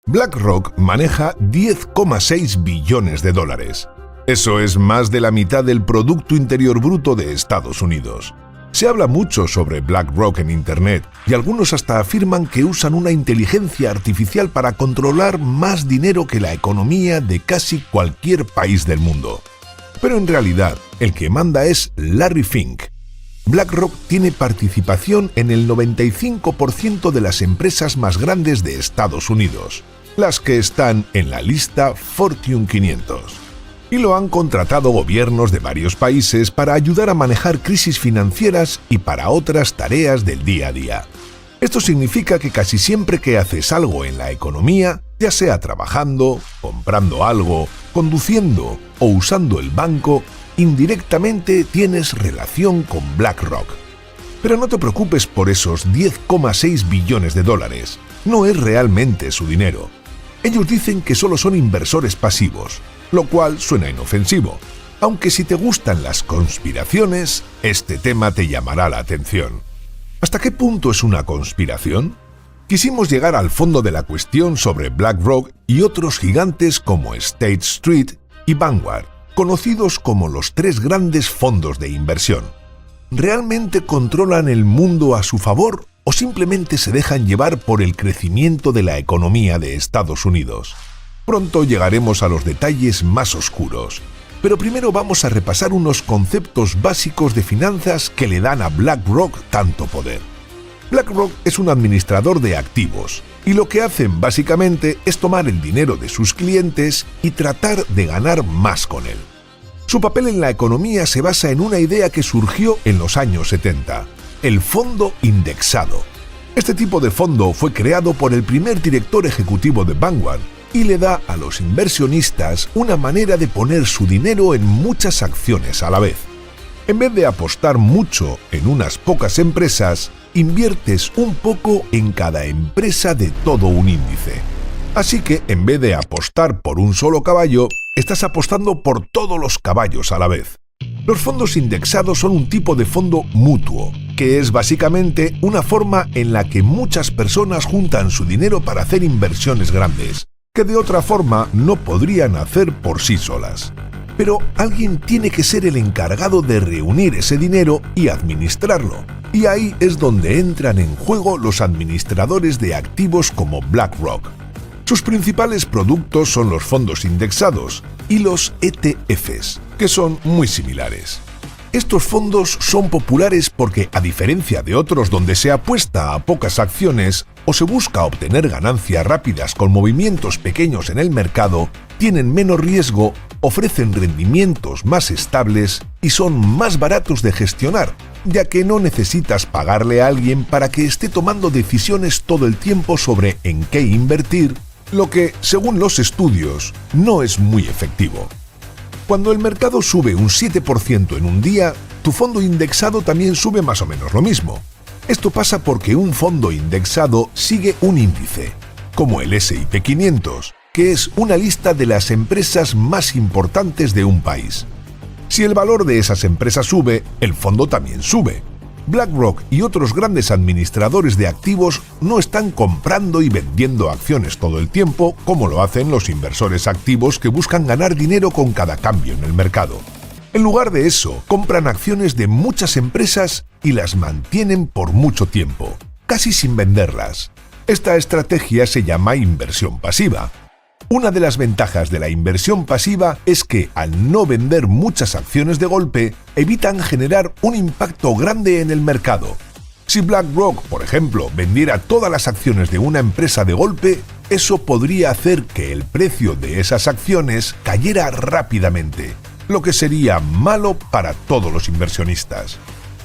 BlackRock maneja 10,6 billones de dólares. Eso es más de la mitad del Producto Interior Bruto de Estados Unidos. Se habla mucho sobre BlackRock en Internet y algunos hasta afirman que usan una inteligencia artificial para controlar más dinero que la economía de casi cualquier país del mundo. Pero en realidad, el que manda es Larry Fink. BlackRock tiene participación en el 95% de las empresas más grandes de Estados Unidos, las que están en la lista Fortune 500. Y lo han contratado gobiernos de varios países para ayudar a manejar crisis financieras y para otras tareas del día a día. Esto significa que casi siempre que haces algo en la economía, ya sea trabajando, comprando algo, conduciendo o usando el banco, indirectamente tienes relación con BlackRock. Pero no te preocupes por esos 10,6 billones de dólares. No es realmente su dinero. Ellos dicen que solo son inversores pasivos, lo cual suena inofensivo, aunque si te gustan las conspiraciones, este tema te llamará la atención. ¿Hasta qué punto es una conspiración? Quisimos llegar al fondo de la cuestión sobre BlackRock y otros gigantes como State Street y Vanguard, conocidos como los tres grandes fondos de inversión. ¿Realmente controlan el mundo a su favor o simplemente se dejan llevar por el crecimiento de la economía de Estados Unidos? Pronto llegaremos a los detalles más oscuros, pero primero vamos a repasar unos conceptos básicos de finanzas que le dan a BlackRock tanto poder. BlackRock es un administrador de activos, y lo que hacen básicamente es tomar el dinero de sus clientes y tratar de ganar más con él. Su papel en la economía se basa en una idea que surgió en los años 70, el fondo indexado. Este tipo de fondo fue creado por el primer director ejecutivo de Vanguard, y le da a los inversionistas una manera de poner su dinero en muchas acciones a la vez. En vez de apostar mucho en unas pocas empresas, inviertes un poco en cada empresa de todo un índice. Así que en vez de apostar por un solo caballo, estás apostando por todos los caballos a la vez. Los fondos indexados son un tipo de fondo mutuo, que es básicamente una forma en la que muchas personas juntan su dinero para hacer inversiones grandes, que de otra forma no podrían hacer por sí solas. Pero alguien tiene que ser el encargado de reunir ese dinero y administrarlo. Y ahí es donde entran en juego los administradores de activos como BlackRock. Sus principales productos son los fondos indexados y los ETFs, que son muy similares. Estos fondos son populares porque, a diferencia de otros donde se apuesta a pocas acciones o se busca obtener ganancias rápidas con movimientos pequeños en el mercado, tienen menos riesgo, ofrecen rendimientos más estables y son más baratos de gestionar, ya que no necesitas pagarle a alguien para que esté tomando decisiones todo el tiempo sobre en qué invertir, lo que, según los estudios, no es muy efectivo. Cuando el mercado sube un 7% en un día, tu fondo indexado también sube más o menos lo mismo. Esto pasa porque un fondo indexado sigue un índice, como el S&P 500, que es una lista de las empresas más importantes de un país. Si el valor de esas empresas sube, el fondo también sube. BlackRock y otros grandes administradores de activos no están comprando y vendiendo acciones todo el tiempo como lo hacen los inversores activos que buscan ganar dinero con cada cambio en el mercado. En lugar de eso, compran acciones de muchas empresas y las mantienen por mucho tiempo, casi sin venderlas. Esta estrategia se llama inversión pasiva. Una de las ventajas de la inversión pasiva es que, al no vender muchas acciones de golpe, evitan generar un impacto grande en el mercado. Si BlackRock, por ejemplo, vendiera todas las acciones de una empresa de golpe, eso podría hacer que el precio de esas acciones cayera rápidamente, lo que sería malo para todos los inversionistas.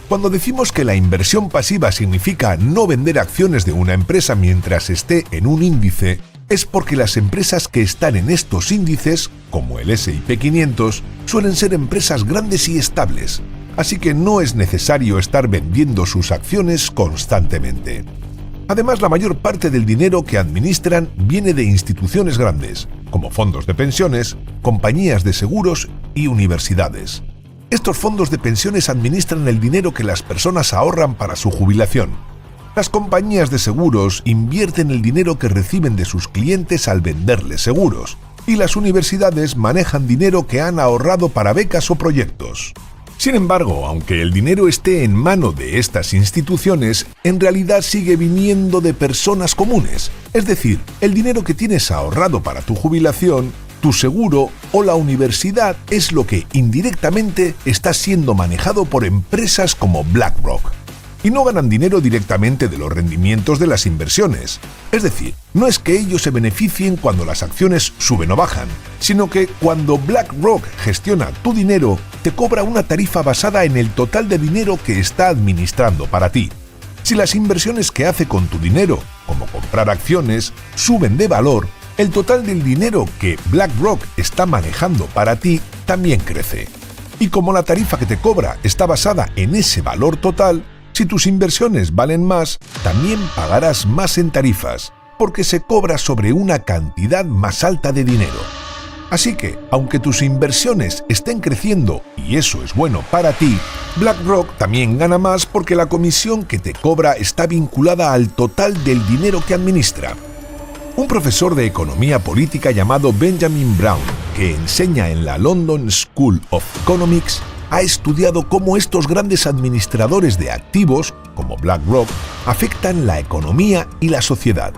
Cuando decimos que la inversión pasiva significa no vender acciones de una empresa mientras esté en un índice, es porque las empresas que están en estos índices, como el S&P 500, suelen ser empresas grandes y estables, así que no es necesario estar vendiendo sus acciones constantemente. Además, la mayor parte del dinero que administran viene de instituciones grandes, como fondos de pensiones, compañías de seguros y universidades. Estos fondos de pensiones administran el dinero que las personas ahorran para su jubilación. Las compañías de seguros invierten el dinero que reciben de sus clientes al venderles seguros, y las universidades manejan dinero que han ahorrado para becas o proyectos. Sin embargo, aunque el dinero esté en mano de estas instituciones, en realidad sigue viniendo de personas comunes, es decir, el dinero que tienes ahorrado para tu jubilación, tu seguro o la universidad es lo que indirectamente está siendo manejado por empresas como BlackRock. Y no ganan dinero directamente de los rendimientos de las inversiones. Es decir, no es que ellos se beneficien cuando las acciones suben o bajan, sino que cuando BlackRock gestiona tu dinero, te cobra una tarifa basada en el total de dinero que está administrando para ti. Si las inversiones que hace con tu dinero, como comprar acciones, suben de valor, el total del dinero que BlackRock está manejando para ti también crece. Y como la tarifa que te cobra está basada en ese valor total, si tus inversiones valen más, también pagarás más en tarifas, porque se cobra sobre una cantidad más alta de dinero. Así que, aunque tus inversiones estén creciendo, y eso es bueno para ti, BlackRock también gana más porque la comisión que te cobra está vinculada al total del dinero que administra. Un profesor de economía política llamado Benjamin Brown, que enseña en la London School of Economics, ha estudiado cómo estos grandes administradores de activos, como BlackRock, afectan la economía y la sociedad.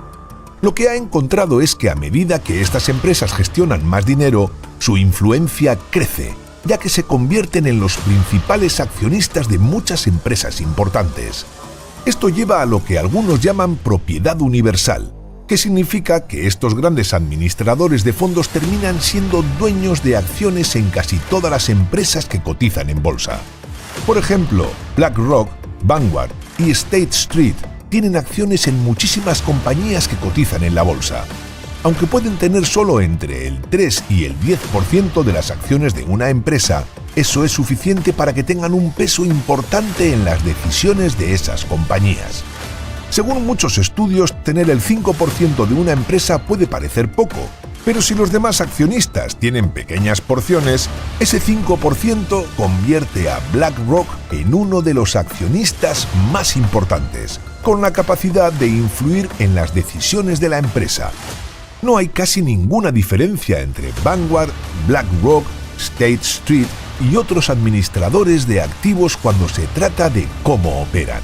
Lo que ha encontrado es que a medida que estas empresas gestionan más dinero, su influencia crece, ya que se convierten en los principales accionistas de muchas empresas importantes. Esto lleva a lo que algunos llaman propiedad universal, que significa que estos grandes administradores de fondos terminan siendo dueños de acciones en casi todas las empresas que cotizan en bolsa. Por ejemplo, BlackRock, Vanguard y State Street tienen acciones en muchísimas compañías que cotizan en la bolsa. Aunque pueden tener solo entre el 3 y el 10% de las acciones de una empresa, eso es suficiente para que tengan un peso importante en las decisiones de esas compañías. Según muchos estudios, tener el 5% de una empresa puede parecer poco, pero si los demás accionistas tienen pequeñas porciones, ese 5% convierte a BlackRock en uno de los accionistas más importantes, con la capacidad de influir en las decisiones de la empresa. No hay casi ninguna diferencia entre Vanguard, BlackRock, State Street y otros administradores de activos cuando se trata de cómo operan.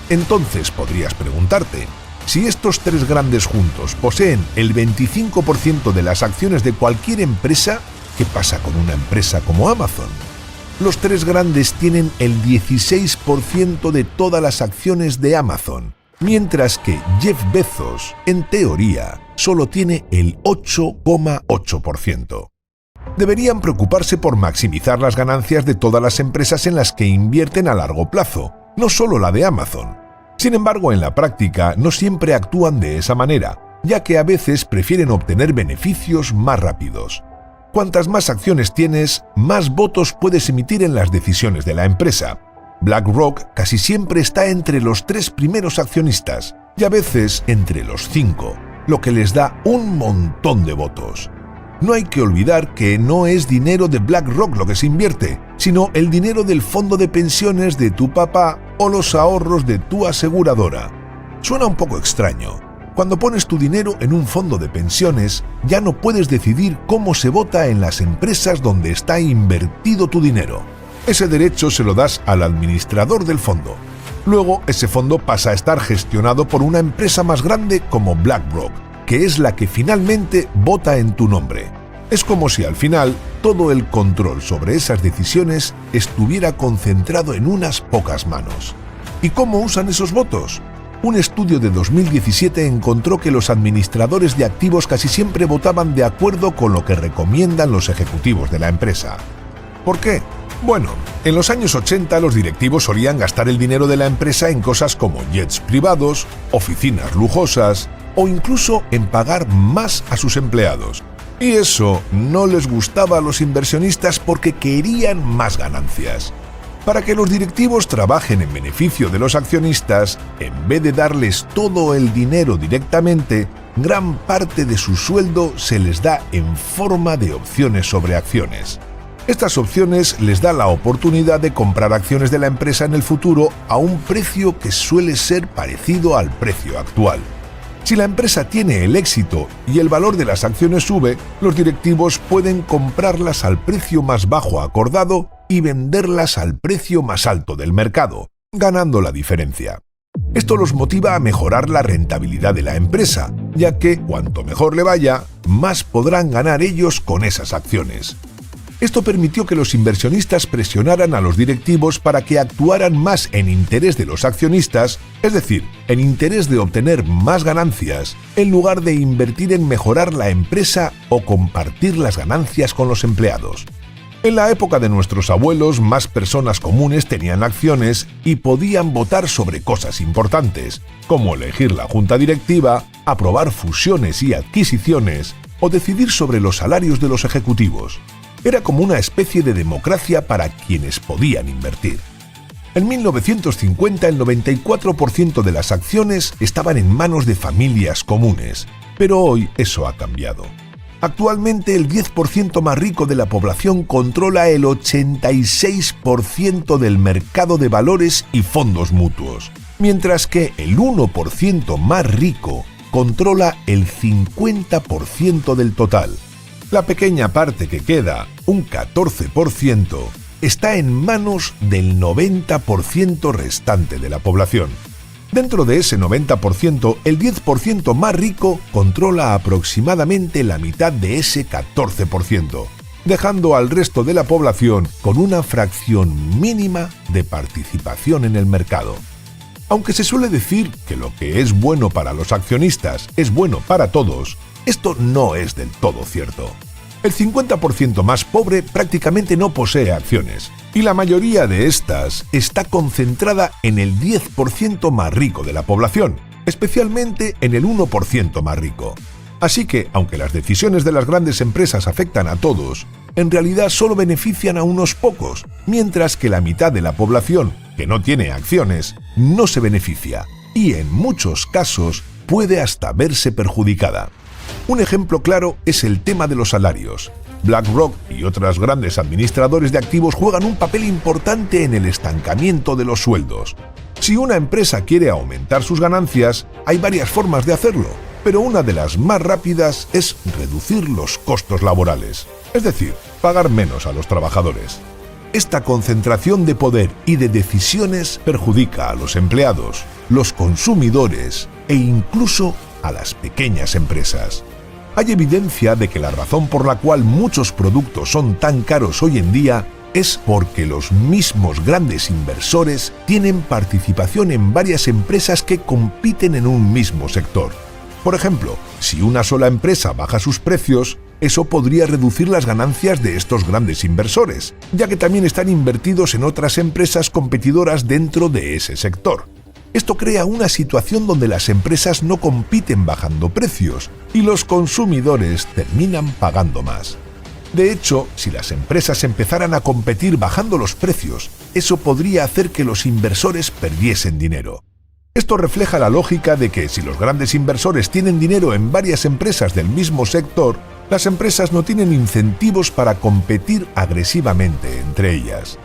Entonces podrías preguntarte, si estos tres grandes juntos poseen el 25% de las acciones de cualquier empresa, ¿qué pasa con una empresa como Amazon? Los tres grandes tienen el 16% de todas las acciones de Amazon, mientras que Jeff Bezos, en teoría, solo tiene el 8,8%. Deberían preocuparse por maximizar las ganancias de todas las empresas en las que invierten a largo plazo, no solo la de Amazon. Sin embargo, en la práctica no siempre actúan de esa manera, ya que a veces prefieren obtener beneficios más rápidos. Cuantas más acciones tienes, más votos puedes emitir en las decisiones de la empresa. BlackRock casi siempre está entre los 3 primeros accionistas, y a veces entre los 5, lo que les da un montón de votos. No hay que olvidar que no es dinero de BlackRock lo que se invierte, sino el dinero del fondo de pensiones de tu papá o los ahorros de tu aseguradora. Suena un poco extraño. Cuando pones tu dinero en un fondo de pensiones, ya no puedes decidir cómo se vota en las empresas donde está invertido tu dinero. Ese derecho se lo das al administrador del fondo. Luego, ese fondo pasa a estar gestionado por una empresa más grande como BlackRock, que es la que finalmente vota en tu nombre. Es como si al final todo el control sobre esas decisiones estuviera concentrado en unas pocas manos. ¿Y cómo usan esos votos? Un estudio de 2017 encontró que los administradores de activos casi siempre votaban de acuerdo con lo que recomiendan los ejecutivos de la empresa. ¿Por qué? Bueno, en los años 80 los directivos solían gastar el dinero de la empresa en cosas como jets privados, oficinas lujosas o incluso en pagar más a sus empleados. Y eso no les gustaba a los inversionistas porque querían más ganancias. Para que los directivos trabajen en beneficio de los accionistas, en vez de darles todo el dinero directamente, gran parte de su sueldo se les da en forma de opciones sobre acciones. Estas opciones les da la oportunidad de comprar acciones de la empresa en el futuro a un precio que suele ser parecido al precio actual. Si la empresa tiene el éxito y el valor de las acciones sube, los directivos pueden comprarlas al precio más bajo acordado y venderlas al precio más alto del mercado, ganando la diferencia. Esto los motiva a mejorar la rentabilidad de la empresa, ya que cuanto mejor le vaya, más podrán ganar ellos con esas acciones. Esto permitió que los inversionistas presionaran a los directivos para que actuaran más en interés de los accionistas, es decir, en interés de obtener más ganancias, en lugar de invertir en mejorar la empresa o compartir las ganancias con los empleados. En la época de nuestros abuelos, más personas comunes tenían acciones y podían votar sobre cosas importantes, como elegir la junta directiva, aprobar fusiones y adquisiciones o decidir sobre los salarios de los ejecutivos. Era como una especie de democracia para quienes podían invertir. En 1950, el 94% de las acciones estaban en manos de familias comunes, pero hoy eso ha cambiado. Actualmente, el 10% más rico de la población controla el 86% del mercado de valores y fondos mutuos, mientras que el 1% más rico controla el 50% del total. La pequeña parte que queda, un 14%, está en manos del 90% restante de la población. Dentro de ese 90%, el 10% más rico controla aproximadamente la mitad de ese 14%, dejando al resto de la población con una fracción mínima de participación en el mercado. Aunque se suele decir que lo que es bueno para los accionistas es bueno para todos, esto no es del todo cierto. El 50% más pobre prácticamente no posee acciones, y la mayoría de estas está concentrada en el 10% más rico de la población, especialmente en el 1% más rico. Así que, aunque las decisiones de las grandes empresas afectan a todos, en realidad solo benefician a unos pocos, mientras que la mitad de la población, que no tiene acciones, no se beneficia, y en muchos casos puede hasta verse perjudicada. Un ejemplo claro es el tema de los salarios. BlackRock y otros grandes administradores de activos juegan un papel importante en el estancamiento de los sueldos. Si una empresa quiere aumentar sus ganancias, hay varias formas de hacerlo, pero una de las más rápidas es reducir los costos laborales, es decir, pagar menos a los trabajadores. Esta concentración de poder y de decisiones perjudica a los empleados, los consumidores e incluso a las pequeñas empresas. Hay evidencia de que la razón por la cual muchos productos son tan caros hoy en día es porque los mismos grandes inversores tienen participación en varias empresas que compiten en un mismo sector. Por ejemplo, si una sola empresa baja sus precios, eso podría reducir las ganancias de estos grandes inversores, ya que también están invertidos en otras empresas competidoras dentro de ese sector. Esto crea una situación donde las empresas no compiten bajando precios y los consumidores terminan pagando más. De hecho, si las empresas empezaran a competir bajando los precios, eso podría hacer que los inversores perdiesen dinero. Esto refleja la lógica de que si los grandes inversores tienen dinero en varias empresas del mismo sector, las empresas no tienen incentivos para competir agresivamente entre ellas.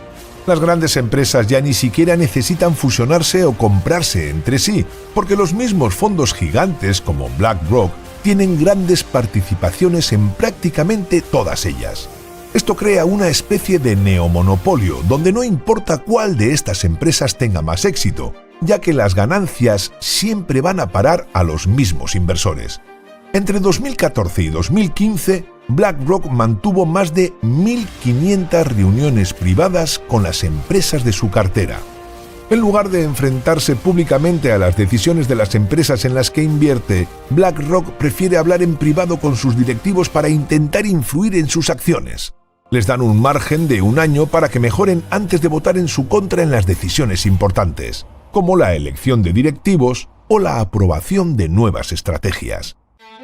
Las grandes empresas ya ni siquiera necesitan fusionarse o comprarse entre sí, porque los mismos fondos gigantes como BlackRock tienen grandes participaciones en prácticamente todas ellas. Esto crea una especie de neomonopolio, donde no importa cuál de estas empresas tenga más éxito, ya que las ganancias siempre van a parar a los mismos inversores. Entre 2014 y 2015, BlackRock mantuvo más de 1.500 reuniones privadas con las empresas de su cartera. En lugar de enfrentarse públicamente a las decisiones de las empresas en las que invierte, BlackRock prefiere hablar en privado con sus directivos para intentar influir en sus acciones. Les dan un margen de un año para que mejoren antes de votar en su contra en las decisiones importantes, como la elección de directivos o la aprobación de nuevas estrategias.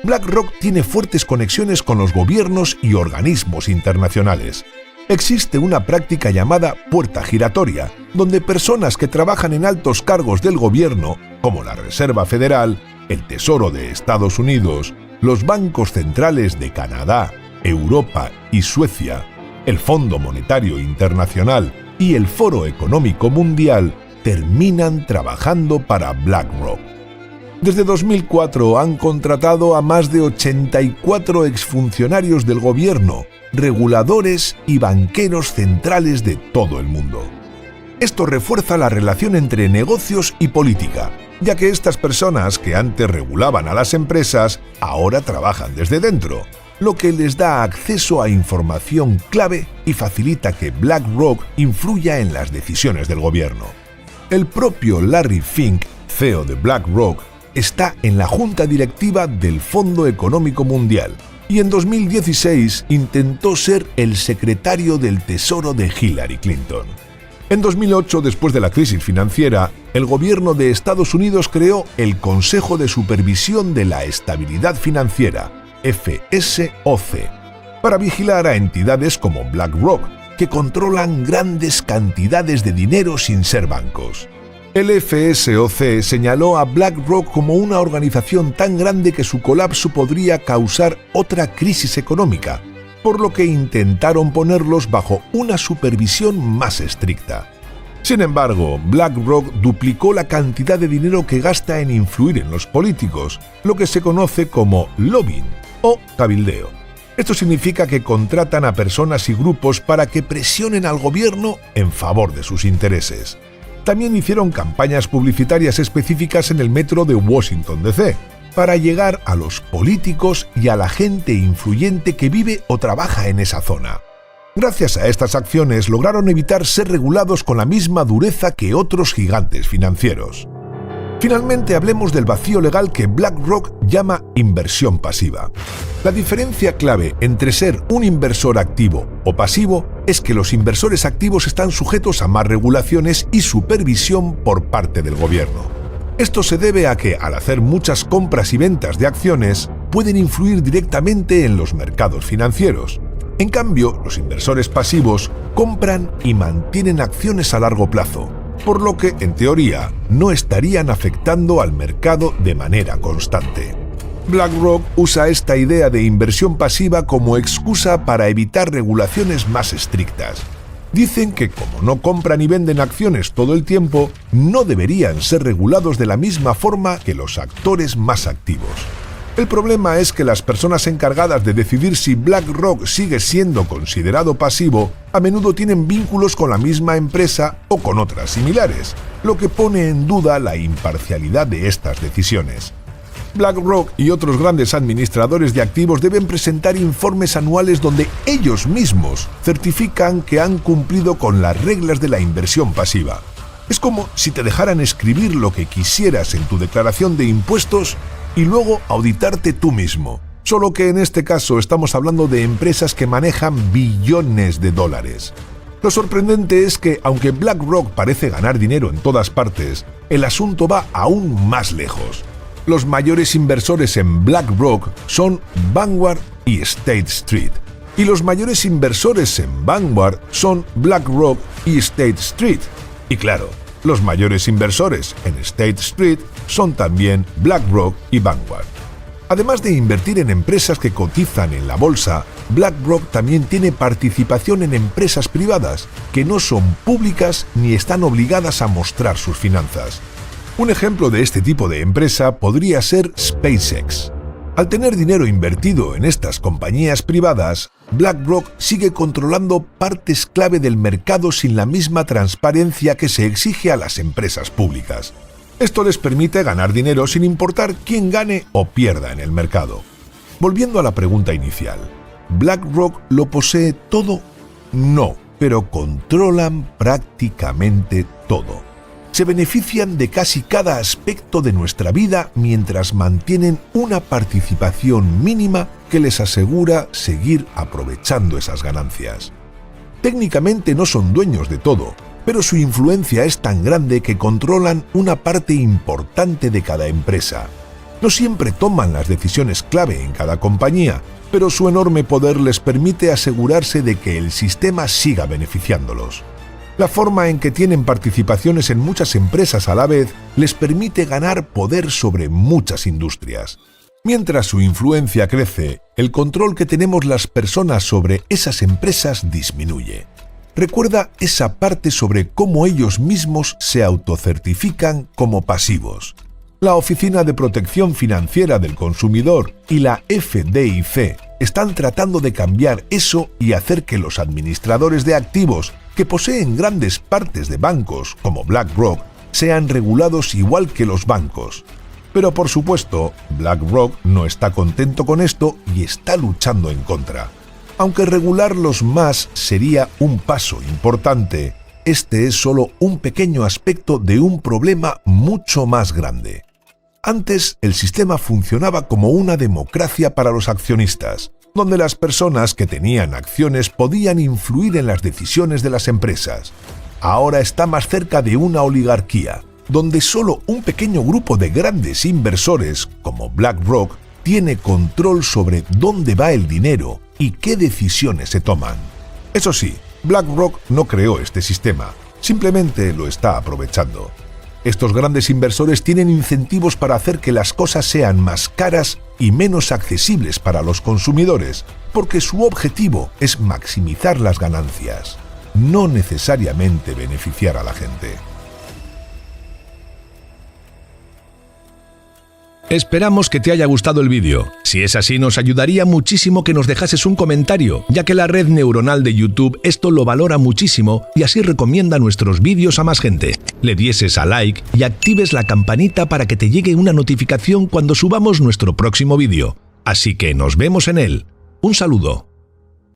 BlackRock tiene fuertes conexiones con los gobiernos y organismos internacionales. Existe una práctica llamada puerta giratoria, donde personas que trabajan en altos cargos del gobierno, como la Reserva Federal, el Tesoro de Estados Unidos, los bancos centrales de Canadá, Europa y Suecia, el Fondo Monetario Internacional y el Foro Económico Mundial terminan trabajando para BlackRock. Desde 2004 han contratado a más de 84 exfuncionarios del gobierno, reguladores y banqueros centrales de todo el mundo. Esto refuerza la relación entre negocios y política, ya que estas personas que antes regulaban a las empresas ahora trabajan desde dentro, lo que les da acceso a información clave y facilita que BlackRock influya en las decisiones del gobierno. El propio Larry Fink, CEO de BlackRock, está en la junta directiva del Fondo Económico Mundial y en 2016 intentó ser el secretario del Tesoro de Hillary Clinton. En 2008, después de la crisis financiera, el gobierno de Estados Unidos creó el Consejo de Supervisión de la Estabilidad Financiera, FSOC, para vigilar a entidades como BlackRock, que controlan grandes cantidades de dinero sin ser bancos. El FSOC señaló a BlackRock como una organización tan grande que su colapso podría causar otra crisis económica, por lo que intentaron ponerlos bajo una supervisión más estricta. Sin embargo, BlackRock duplicó la cantidad de dinero que gasta en influir en los políticos, lo que se conoce como lobbying o cabildeo. Esto significa que contratan a personas y grupos para que presionen al gobierno en favor de sus intereses. También hicieron campañas publicitarias específicas en el metro de Washington, D.C., para llegar a los políticos y a la gente influyente que vive o trabaja en esa zona. Gracias a estas acciones lograron evitar ser regulados con la misma dureza que otros gigantes financieros. Finalmente hablemos del vacío legal que BlackRock llama inversión pasiva. La diferencia clave entre ser un inversor activo o pasivo es que los inversores activos están sujetos a más regulaciones y supervisión por parte del gobierno. Esto se debe a que, al hacer muchas compras y ventas de acciones, pueden influir directamente en los mercados financieros. En cambio, los inversores pasivos compran y mantienen acciones a largo plazo, por lo que, en teoría, no estarían afectando al mercado de manera constante. BlackRock usa esta idea de inversión pasiva como excusa para evitar regulaciones más estrictas. Dicen que como no compran y venden acciones todo el tiempo, no deberían ser regulados de la misma forma que los actores más activos. El problema es que las personas encargadas de decidir si BlackRock sigue siendo considerado pasivo a menudo tienen vínculos con la misma empresa o con otras similares, lo que pone en duda la imparcialidad de estas decisiones. BlackRock y otros grandes administradores de activos deben presentar informes anuales donde ellos mismos certifican que han cumplido con las reglas de la inversión pasiva. Es como si te dejaran escribir lo que quisieras en tu declaración de impuestos y luego auditarte tú mismo. Solo que en este caso estamos hablando de empresas que manejan billones de dólares. Lo sorprendente es que, aunque BlackRock parece ganar dinero en todas partes, el asunto va aún más lejos. Los mayores inversores en BlackRock son Vanguard y State Street. Y los mayores inversores en Vanguard son BlackRock y State Street. Y claro, los mayores inversores en State Street son también BlackRock y Vanguard. Además de invertir en empresas que cotizan en la bolsa, BlackRock también tiene participación en empresas privadas que no son públicas ni están obligadas a mostrar sus finanzas. Un ejemplo de este tipo de empresa podría ser SpaceX. Al tener dinero invertido en estas compañías privadas, BlackRock sigue controlando partes clave del mercado sin la misma transparencia que se exige a las empresas públicas. Esto les permite ganar dinero sin importar quién gane o pierda en el mercado. Volviendo a la pregunta inicial, ¿BlackRock lo posee todo? No, pero controlan prácticamente todo. Se benefician de casi cada aspecto de nuestra vida mientras mantienen una participación mínima que les asegura seguir aprovechando esas ganancias. Técnicamente no son dueños de todo, pero su influencia es tan grande que controlan una parte importante de cada empresa. No siempre toman las decisiones clave en cada compañía, pero su enorme poder les permite asegurarse de que el sistema siga beneficiándolos. La forma en que tienen participaciones en muchas empresas a la vez les permite ganar poder sobre muchas industrias. Mientras su influencia crece, el control que tenemos las personas sobre esas empresas disminuye. Recuerda esa parte sobre cómo ellos mismos se autocertifican como pasivos. La Oficina de Protección Financiera del Consumidor y la FDIC están tratando de cambiar eso y hacer que los administradores de activos que poseen grandes partes de bancos como BlackRock sean regulados igual que los bancos. Pero por supuesto, BlackRock no está contento con esto y está luchando en contra. Aunque regularlos más sería un paso importante, este es solo un pequeño aspecto de un problema mucho más grande. Antes, el sistema funcionaba como una democracia para los accionistas, donde las personas que tenían acciones podían influir en las decisiones de las empresas. Ahora está más cerca de una oligarquía, donde solo un pequeño grupo de grandes inversores, como BlackRock, tiene control sobre dónde va el dinero y qué decisiones se toman. Eso sí, BlackRock no creó este sistema, simplemente lo está aprovechando. Estos grandes inversores tienen incentivos para hacer que las cosas sean más caras y menos accesibles para los consumidores, porque su objetivo es maximizar las ganancias, no necesariamente beneficiar a la gente. Esperamos que te haya gustado el vídeo. Si es así, nos ayudaría muchísimo que nos dejases un comentario, ya que la red neuronal de YouTube esto lo valora muchísimo y así recomienda nuestros vídeos a más gente. Le dieses a like y actives la campanita para que te llegue una notificación cuando subamos nuestro próximo vídeo. Así que nos vemos en él. Un saludo.